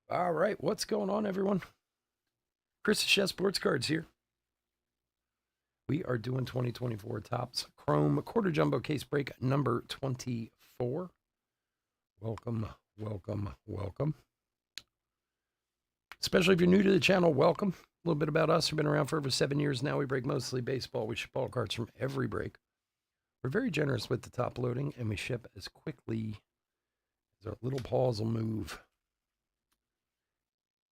All right, what's going on, everyone? Chris the Chef Sports Cards here. We are doing 2024 Topps Chrome Quarter Jumbo Case Break number 24. Welcome, welcome, welcome. Especially if you're new to the channel, welcome. A little bit about us. We've been around for over 7 years now. We break mostly baseball. We ship all cards from every break. We're very generous with the top loading, and we ship as quickly as our little paws will move.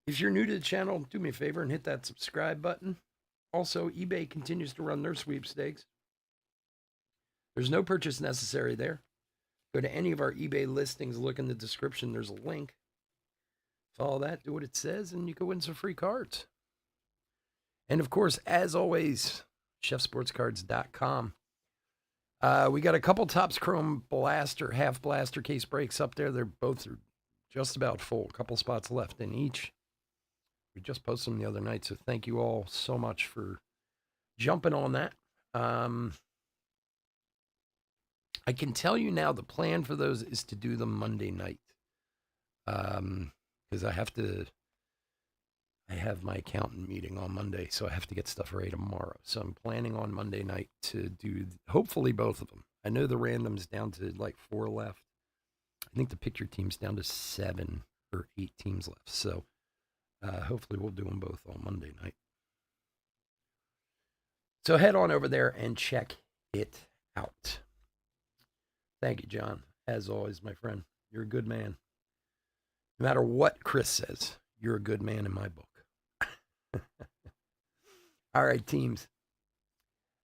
If you're new to the channel, do me a favor and hit that subscribe button. Also, eBay continues to run their sweepstakes. There's no purchase necessary there. Go to any of our eBay listings, look in the description. There's a link. Follow that, do what it says, and you can win some free cards. And of course, as always, chefsportscards.com. We got a couple Topps Chrome Blaster, half Blaster case breaks up there. They're both just about full. A couple spots left in each. We just posted them the other night, so thank you all so much for jumping on that. I can tell you now the plan for those is to do them Monday night. Because I have my accountant meeting on Monday, so I have to get stuff ready tomorrow. So I'm planning on Monday night to do hopefully both of them. I know the random's down to like 4 left. I think the picture team's down to 7 or 8 teams left. So hopefully we'll do them both on Monday night. So head on over there and check it out. Thank you, John. As always, my friend, you're a good man. No matter what Chris says, you're a good man in my book. All right, teams.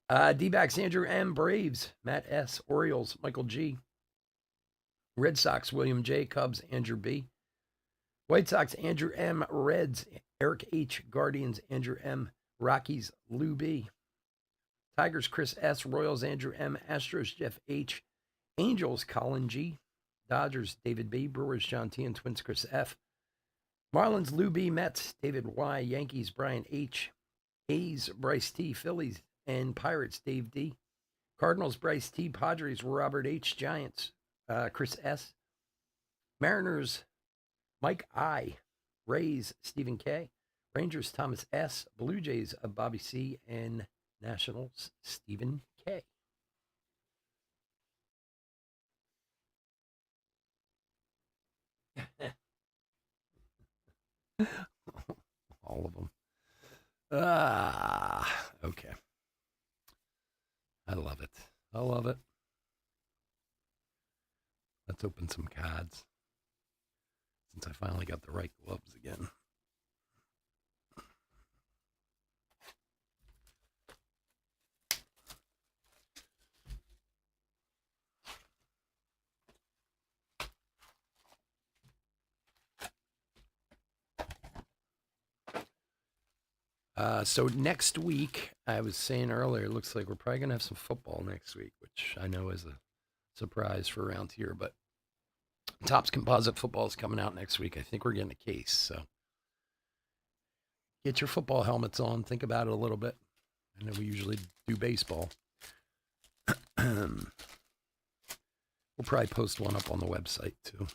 D-backs, Andrew M. Braves, Matt S. Orioles, Michael G. Red Sox, William J. Cubs, Andrew B. White Sox, Andrew M. Reds, Eric H. Guardians, Andrew M. Rockies, Lou B. Tigers, Chris S. Royals, Andrew M. Astros, Jeff H. Angels, Colin G. Dodgers, David B. Brewers, John T. And Twins, Chris F. Marlins, Lou B. Mets, David Y. Yankees, Brian H. A's, Bryce T. Phillies, and Pirates, Dave D. Cardinals, Bryce T. Padres, Robert H. Giants, Chris S. Mariners, Mike I. Rays, Stephen K. Rangers, Thomas S. Blue Jays, Bobby C. And Nationals, Stephen K. All of them. Okay. I love it. I love it. Let's open some cards. Since I finally got the right gloves again. So next week, I was saying earlier, it looks like we're probably going to have some football next week, which I know is a surprise for around here. But Topps Composite Football is coming out next week. I think we're getting a case. So get your football helmets on. Think about it a little bit. I know we usually do baseball. We'll probably post one up on the website too.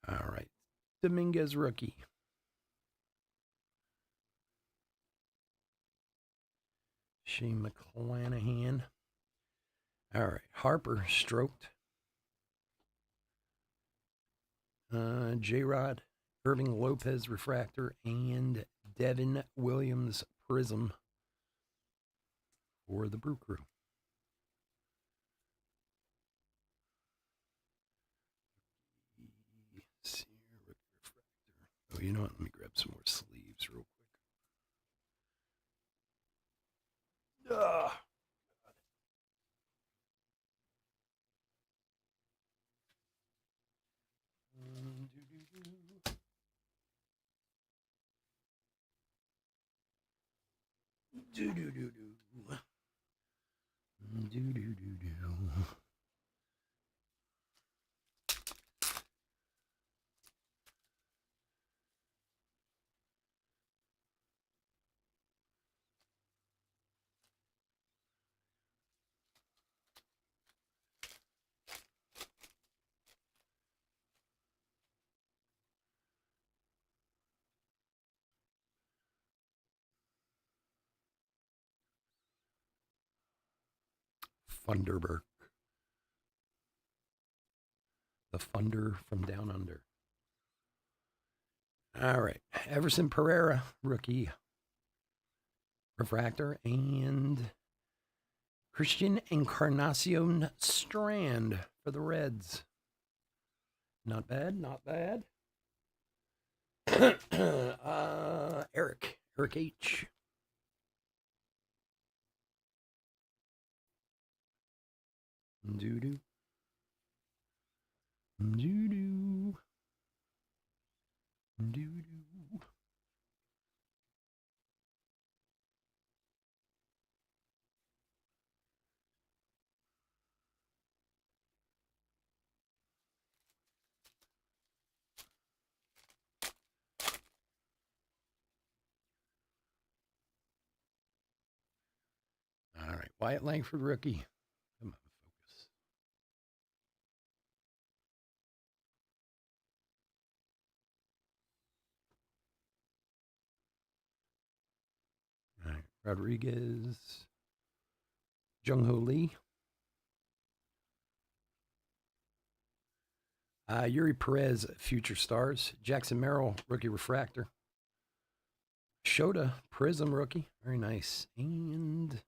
All right. Dominguez rookie. Shane McClanahan. All right. Harper stroked. J Rod, Irving Lopez refractor, and Devin Williams prism for the Brew Crew. Oh, you know what? Let me grab some more sleeves real quick. Do do do do. Do do do do. Funderburg. The Funder from Down Under. All right. Everson Pereira, rookie refractor, and Christian Encarnacion Strand for the Reds. Not bad, not bad. Eric H. Doo-doo. Doo-doo. Doo-doo. All right, Wyatt Langford, rookie. Come on, focus. All right, Rodriguez, Jung Ho Lee, Yuri Perez, Future Stars, Jackson Merrill, rookie refractor, Shota Prism, rookie, very nice, and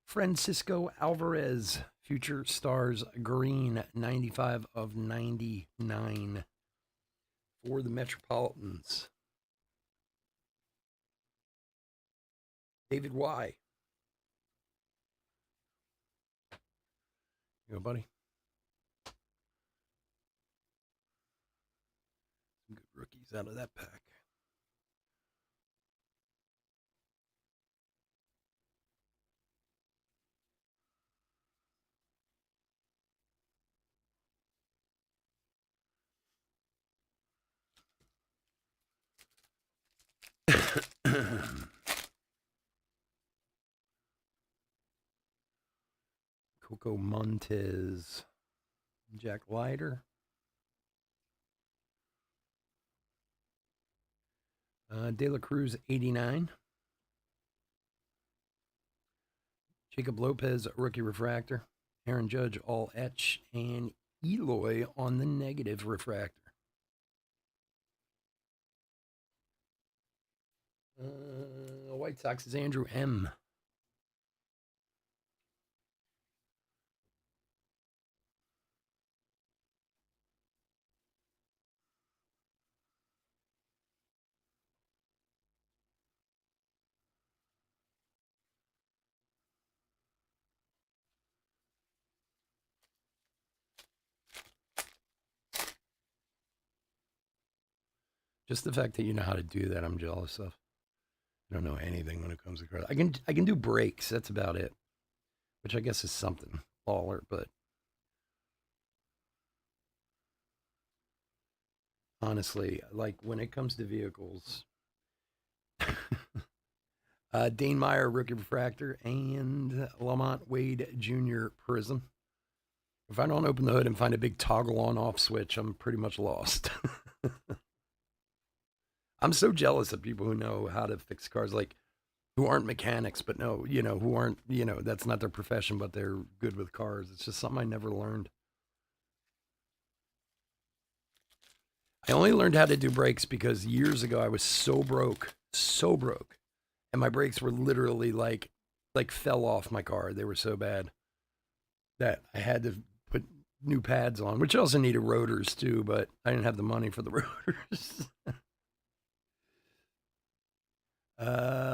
Francisco Alvarez, Future Stars Green, 95 of 99 for the Metropolitans. David Y. You go, buddy. Some good rookies out of that pack. Coco Montes, Jack Leiter, De La Cruz, 89, Jacob Lopez, rookie refractor, Aaron Judge, all etch, and Eloy on the negative refractor. White Sox is Andrew M. Just the fact that you know how to do that, I'm jealous of. I don't know anything when it comes to cards. I can do breaks. That's about it, which I guess is something baller. But honestly, like when it comes to vehicles, Dane Meyer, rookie refractor, and Lamont Wade Jr. Prism. If I don't open the hood and find a big toggle on off switch, I'm pretty much lost. I'm so jealous of people who know how to fix cars, like who aren't mechanics, but no, who aren't, that's not their profession, but they're good with cars. It's just something I never learned. I only learned how to do brakes because years ago I was so broke, and my brakes were literally like fell off my car. They were so bad that I had to put new pads on, which also needed rotors too, but I didn't have the money for the rotors.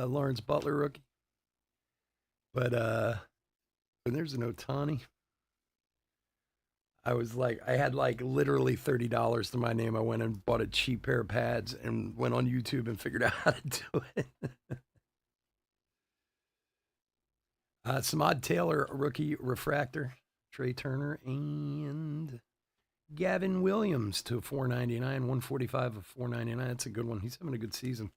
Lawrence Butler, rookie. But there's an Ohtani. I had like literally $30 to my name. I went and bought a cheap pair of pads and went on YouTube and figured out how to do it. Samad Taylor, rookie refractor, Trey Turner, and Gavin Williams to 499, 145 of 499. That's a good one. He's having a good season.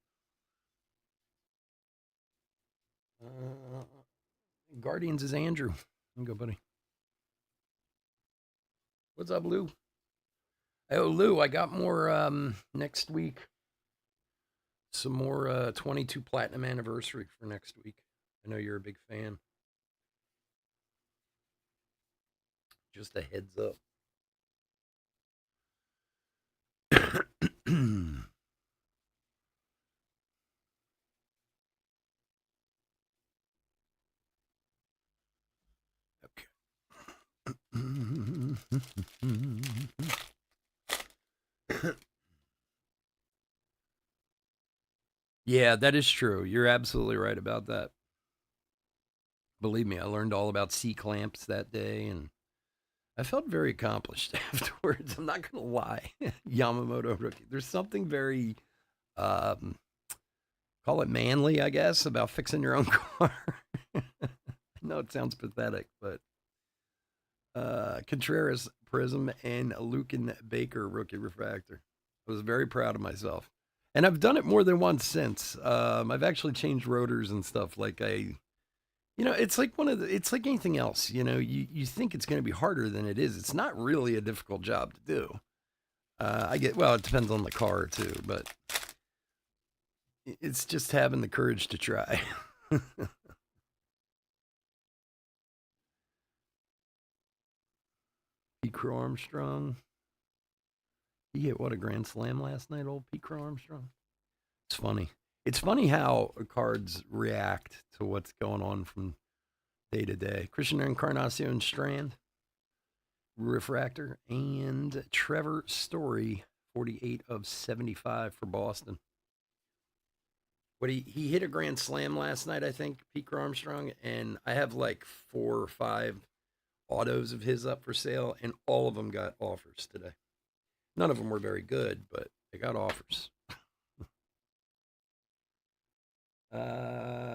Guardians is Andrew. You go, buddy. What's up, Lou? Oh, Lou, I got more next week. Some more 22 Platinum Anniversary for next week. I know you're a big fan. Just a heads up. Yeah, that is true. You're absolutely right about that. Believe me, I learned all about C clamps that day, and I felt very accomplished afterwards. I'm not gonna lie, Yamamoto rookie. There's something very, um, call it manly, I guess, about fixing your own car. I know it sounds pathetic, but Contreras Prism and Lucan Baker rookie refractor. I was very proud of myself, and I've done it more than once since. I've actually changed rotors and stuff. It's like it's like anything else. You think it's going to be harder than it is. It's not really a difficult job to do. Well, it depends on the car too, but it's just having the courage to try. Pete Crow Armstrong. He hit what, a grand slam last night, old Pete Crow Armstrong. It's funny. It's funny how cards react to what's going on from day to day. Christian Encarnacion Strand, refractor, and Trevor Story, 48 of 75 for Boston. What he hit a grand slam last night, I think, Pete Armstrong, and I have like 4 or 5 autos of his up for sale, and all of them got offers today. None of them were very good, but they got offers.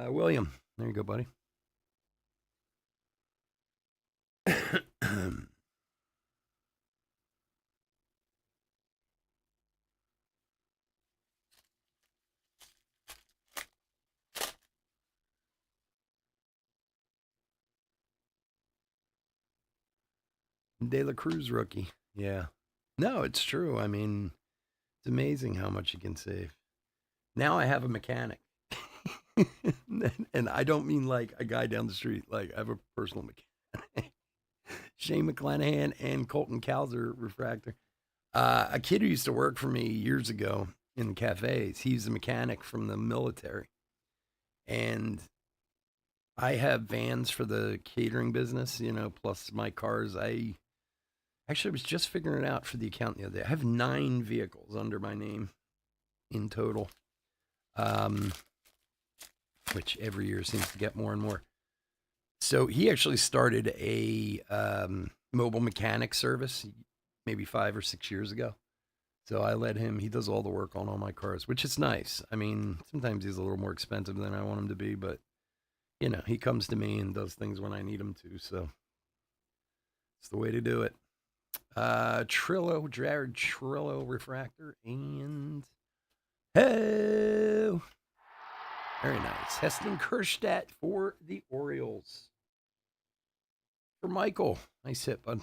William, there you go, buddy. De La Cruz rookie. Yeah. No, it's true. I mean, it's amazing how much you can save. Now I have a mechanic. And I don't mean like a guy down the street. Like, I have a personal mechanic. Shane McClanahan and Colton Cowser refractor. A kid who used to work for me years ago in cafes, he's a mechanic from the military. And I have vans for the catering business, plus my cars. I actually was just figuring it out for the account the other day. I have 9 vehicles under my name in total, which every year seems to get more and more. So he actually started a mobile mechanic service maybe 5 or 6 years ago. So I let him, he does all the work on all my cars, which is nice. I mean, sometimes he's a little more expensive than I want him to be, but, he comes to me and does things when I need him to. So it's the way to do it. Trillo, Jared Trillo refractor, and hey, very nice. Heston Kjerstad for the Orioles. For Michael, nice hit, bud.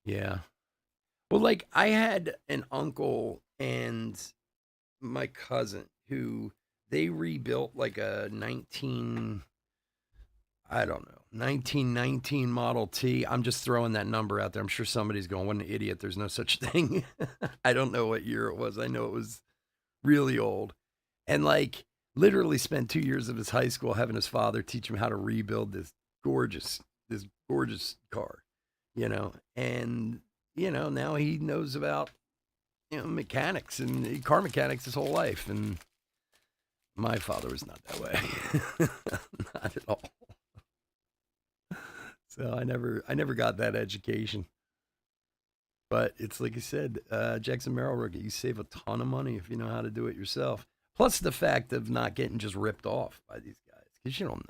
Yeah. Well, like I had an uncle and my cousin who they rebuilt like a 1919 Model T. I'm just throwing that number out there. I'm sure somebody's going, what an idiot. There's no such thing. I don't know what year it was. I know it was really old. And like literally spent 2 years of his high school having his father teach him how to rebuild gorgeous, this gorgeous car, and, now he knows about, mechanics and car mechanics his whole life. And my father was not that way. Not at all. So I never got that education. But it's like you said, Jackson Merrill rookie, you save a ton of money if you know how to do it yourself. Plus the fact of not getting just ripped off by these guys, because you don't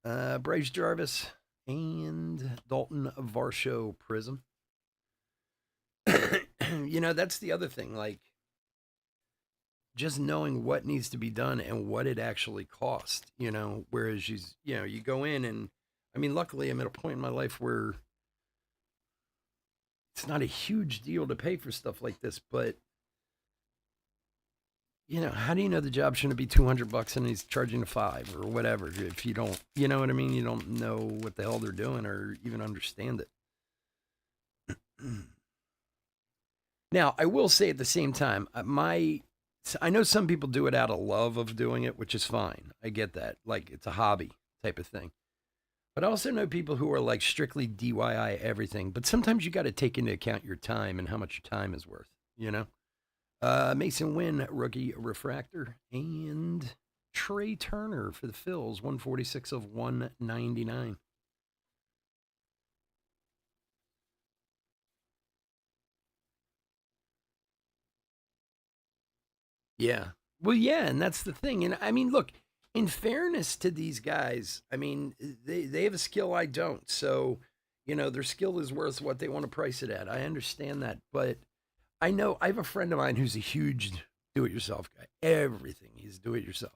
know. Bryce Jarvis and Dalton Varsho Prism. That's the other thing. Like, just knowing what needs to be done and what it actually costs, whereas you go in and, I mean, luckily I'm at a point in my life where it's not a huge deal to pay for stuff like this, but how do you know the job shouldn't be $200 and he's charging a five or whatever? If you don't, you know what I mean? You don't know what the hell they're doing or even understand it. Now, I will say at the same time, I know some people do it out of love of doing it, which is fine. I get that. Like it's a hobby type of thing. But I also know people who are like strictly DIY everything. But sometimes you got to take into account your time and how much your time is worth, you know? Mason Wynn, rookie refractor, and Trey Turner for the Phils, 146 of 199. Yeah. Well, yeah, and that's the thing. And I mean, look, in fairness to these guys, I mean, they have a skill I don't. So, their skill is worth what they want to price it at. I understand that, but I know I have a friend of mine who's a huge do-it-yourself guy. Everything he's do-it-yourself.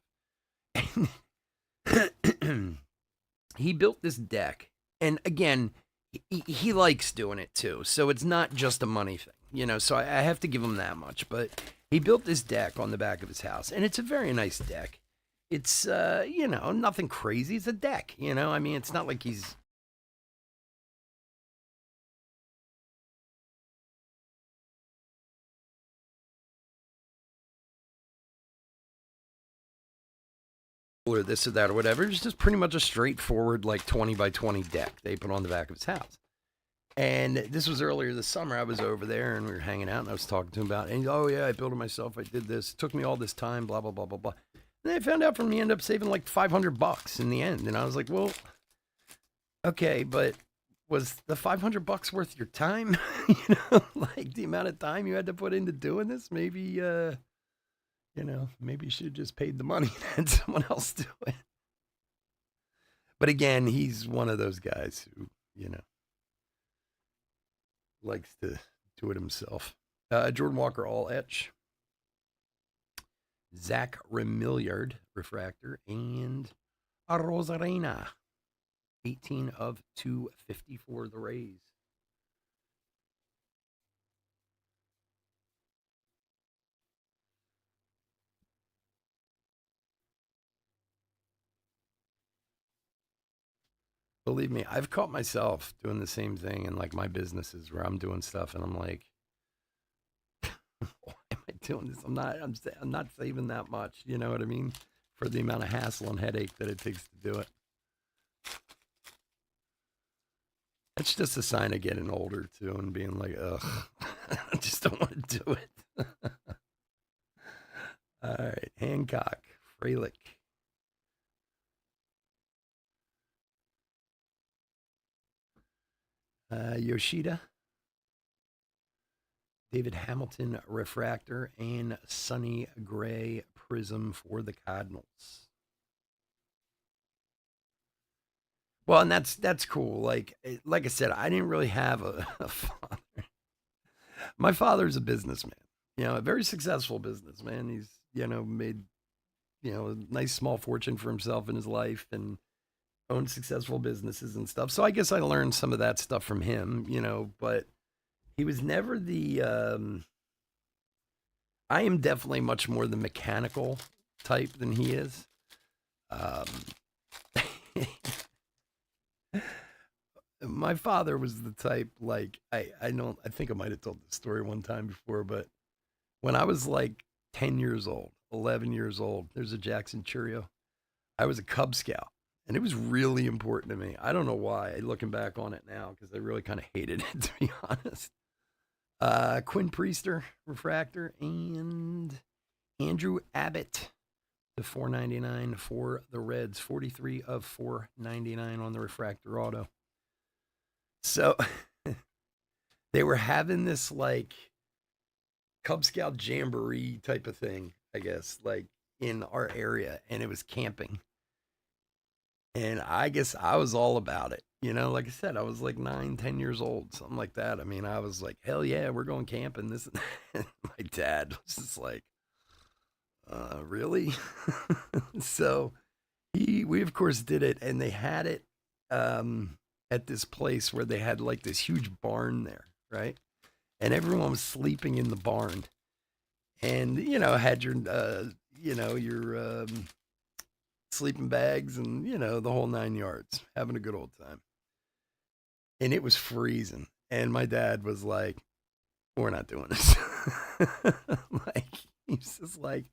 He built this deck, and again, he likes doing it too. So it's not just a money thing, So I have to give him that much. But he built this deck on the back of his house, and it's a very nice deck. It's nothing crazy. It's a deck, I mean, it's not like he's or this or that or whatever. It's just pretty much a straightforward like 20 by 20 deck they put on the back of his house. And this was earlier this summer. I was over there and we were hanging out and I was talking to him about it. And oh yeah, I built it myself. I did this. It took me all this time, blah, blah, blah, blah, blah. And I found out from me, ended up saving like $500 in the end. And I was like, well, okay, but was the $500 worth your time? Like the amount of time you had to put into doing this? Maybe, maybe you should have just paid the money and had someone else do it. But again, he's one of those guys who, likes to do it himself. Jordan Walker, all etch. Zach Remilliard, refractor, and Rosarena, 18 of 250 for the Rays. Believe me, I've caught myself doing the same thing in like my businesses where I'm doing stuff and I'm like, why am I doing this? I'm not saving that much. You know what I mean? For the amount of hassle and headache that it takes to do it. It's just a sign of getting older too and being like, ugh, I just don't want to do it. All right, Hancock, Frelick. Yoshida, David Hamilton, refractor, and Sonny Gray prism for the Cardinals. Well, and that's cool. Like I said, I didn't really have a father. My father's a businessman, a very successful businessman. He's made a nice small fortune for himself in his life and owned successful businesses and stuff. So I guess I learned some of that stuff from him, but he was never the I am definitely much more the mechanical type than he is. Um, my father was the type like I think I might have told this story one time before, but when I was like 10 years old, 11 years old, there's a Jackson Cheerio. I was a Cub Scout and it was really important to me. I don't know why, looking back on it now, because I really kind of hated it, to be honest. Quinn Priester, refractor, and Andrew Abbott, the 499 for the Reds, 43 of 499 on the refractor auto. So they were having this like Cub Scout jamboree type of thing, I guess, like in our area, and it was camping. And I guess I was all about it. Like I said, I was like 9, 10 years old, something like that. I mean, I was like, hell yeah, we're going camping. This, my dad was just like, really? So we of course did it, and they had it at this place where they had like this huge barn there, right? And everyone was sleeping in the barn. and had your your sleeping bags and the whole 9 yards, having a good old time. And it was freezing, and my dad was like, "We're not doing this." Like, he's just like,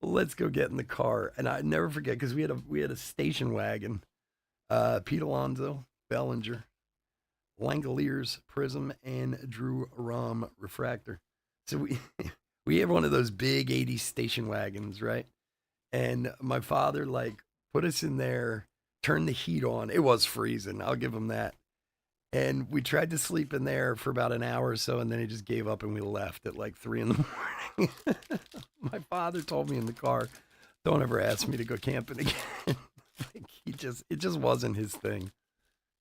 "Let's go get in the car." And I never forget, because we had a station wagon, Pete Alonso, Bellinger, Langoliers Prism, and Drew Rom Refractor. So we we have one of those big '80s station wagons, right? And my father like put us in there, turned the heat on. It was freezing, I'll give him that. And we tried to sleep in there for about an hour or so, and then he just gave up and we left at like 3 in the morning. My father told me in the car, "Don't ever ask me to go camping again." Like, it just wasn't his thing.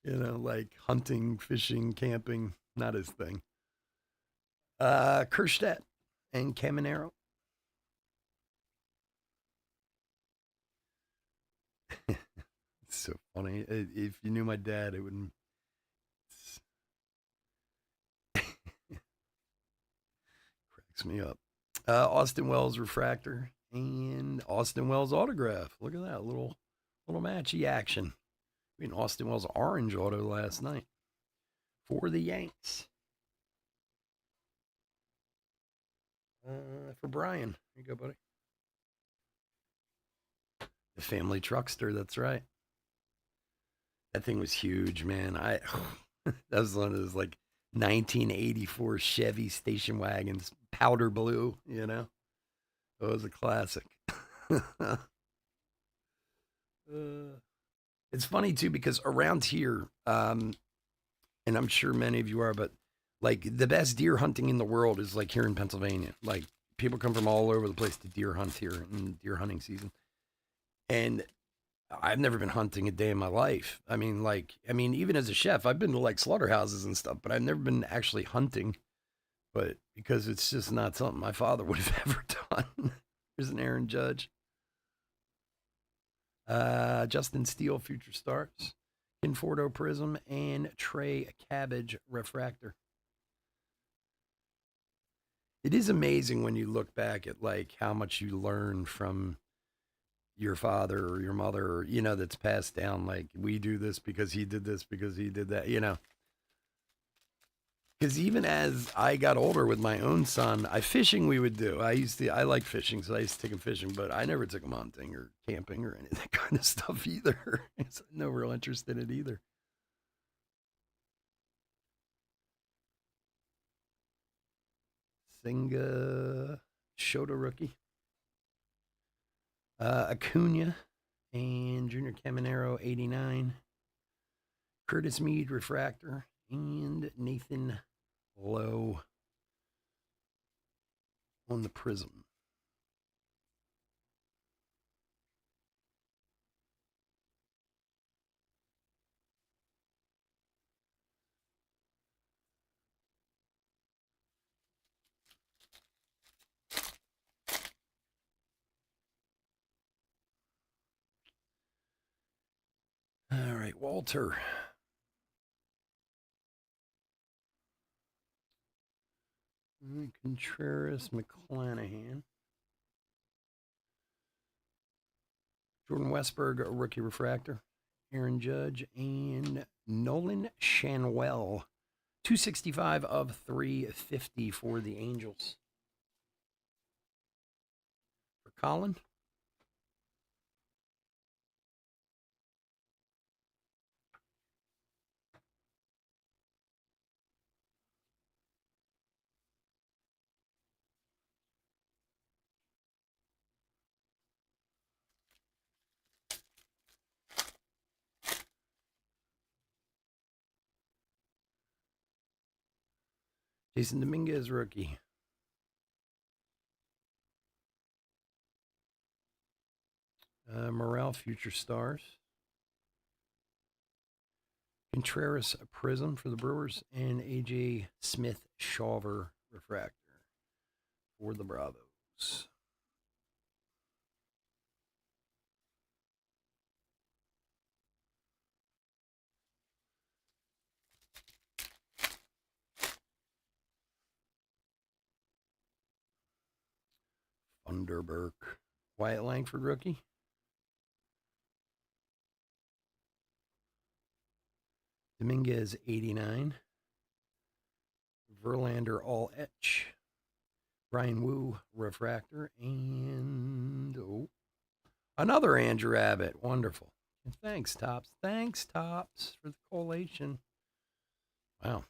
Like hunting, fishing, camping, not his thing. Kerstedt and Caminero. It's so funny. If you knew my dad, it wouldn't. Cracks me up. Austin Wells Refractor and Austin Wells Autograph. Look at that little matchy action. I mean, Austin Wells Orange Auto last night for the Yanks. For Brian. Here you go, buddy. The family truckster. That's right. That thing was huge, man. That was one of those like 1984 Chevy station wagons, powder blue. It was a classic. It's funny too, because around here, and I'm sure many of you are, but like the best deer hunting in the world is like here in Pennsylvania. Like, people come from all over the place to deer hunt here in deer hunting season. And I've never been hunting a day in my life. Even as a chef, I've been to like slaughterhouses and stuff, but I've never been actually hunting. But because it's just not something my father would have ever done. There's an Aaron Judge. Justin Steele, Future Stars. Conforto Prism, and Trey Cabbage Refractor. It is amazing when you look back at like how much you learn from your father or your mother, or, that's passed down. Like, we do this because he did this, because he did that. Because even as I got older with my own son, fishing we would do. I like fishing, so I used to take him fishing, but I never took him hunting or camping or any of that kind of stuff either. No real interest in it either. Singa Shota rookie. Acuna and Junior Caminero 89. Curtis Mead Refractor, and Nathan Lowe on the Prism. All right, Walter. Contreras McClanahan. Jordan Westberg, a rookie refractor. Aaron Judge, and Nolan Shanwell. 265 of 350 for the Angels. For Colin. Jason Dominguez, rookie. Morale, Future Stars. Contreras Prism for the Brewers, and AJ Smith Shawver Refractor for the Bravos. Underberg. Wyatt Langford rookie. Dominguez 89. Verlander all etch. Brian Wu refractor. And another Andrew Abbott. Wonderful. And thanks, Tops. Thanks, Tops, for the collation. Wow.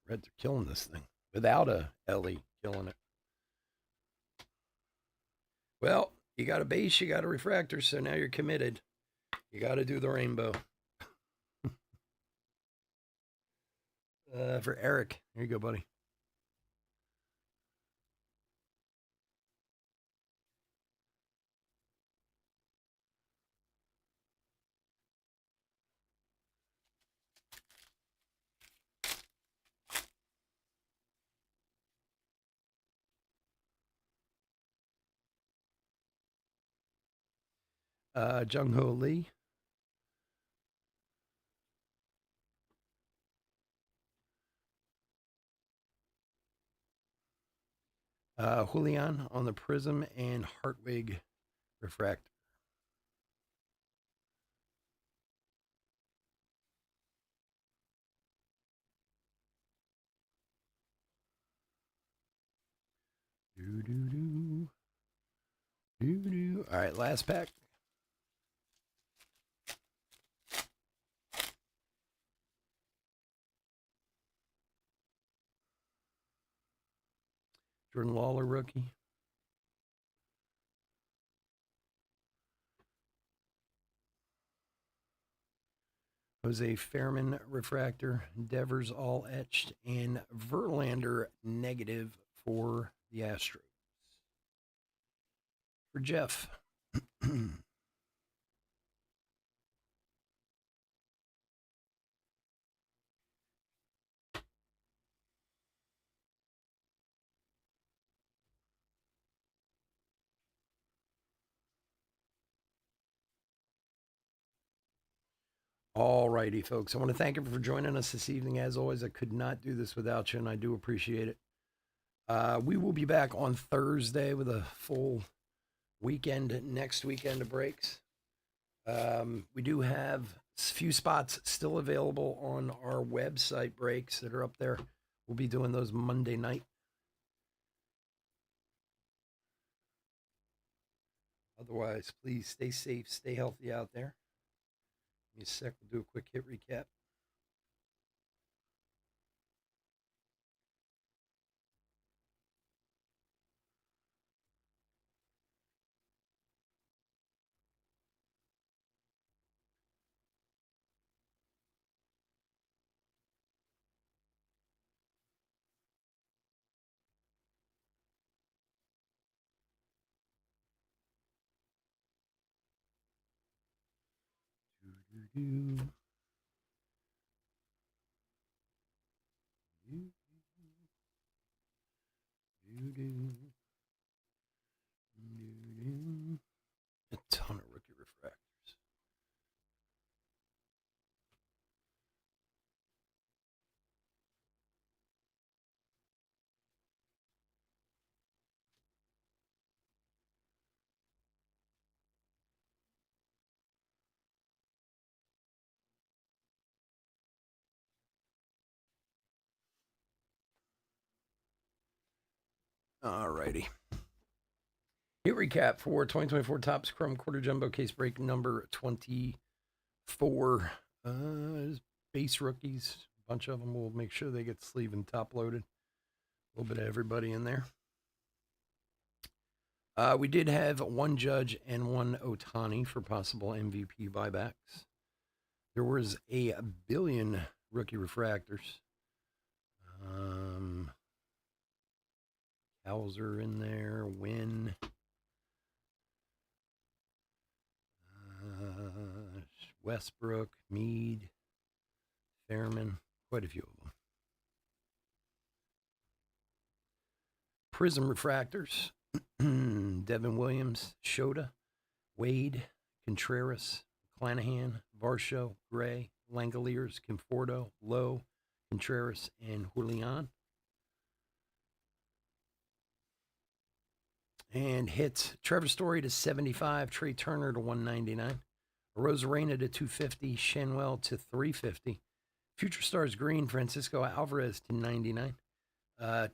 Reds are killing this thing without a Ellie killing it. Well, you got a base, you got a refractor, so now you're committed. You got to do the rainbow. For Eric. Here you go, buddy. Jung Ho Lee. Julian on the Prism and Hartwig refractor. All right, last pack. Jordan Lawler rookie. Jose Fairman refractor. Devers all etched. And Verlander negative for the Astros. For Jeff. All righty, folks. I want to thank you for joining us this evening. As always, I could not do this without you, and I do appreciate it. We will be back on Thursday with a full weekend, next weekend of breaks. We do have a few spots still available on our website breaks that are up there. We'll be doing those Monday night. Otherwise, please stay safe, stay healthy out there. Give me a sec, we'll do a quick hit recap. A ton of rookie refractors. All righty. Hit recap for 2024 Topps Chrome Quarter Jumbo Case Break number 24. Base rookies, a bunch of them. We'll make sure they get sleeve and top loaded. A little bit of everybody in there. We did have one Judge and one Ohtani for possible MVP buybacks. There was a billion rookie refractors. Hauser in there, Wynn. Westbrook, Mead, Fairman, quite a few of them. Prism refractors, Devin Williams, Shota, Wade, Contreras, Clanahan, Varsho, Gray, Langoliers, Conforto, Lowe, Contreras, and Julian. And hits Trevor Story to 75, Trey Turner to 199, Rosarena to 250, Shenwell to 350, Future Stars Green, Francisco Alvarez to 99.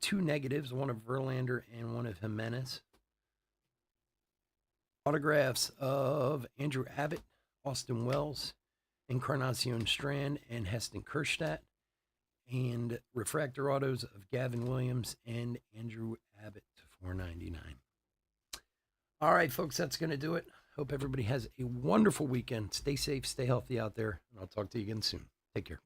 Two negatives, one of Verlander and one of Jimenez. Autographs of Andrew Abbott, Austin Wells, Encarnacion Strand, and Heston Kjerstad. And refractor autos of Gavin Williams and Andrew Abbott to 499. All right, folks, that's going to do it. Hope everybody has a wonderful weekend. Stay safe, stay healthy out there, and I'll talk to you again soon. Take care.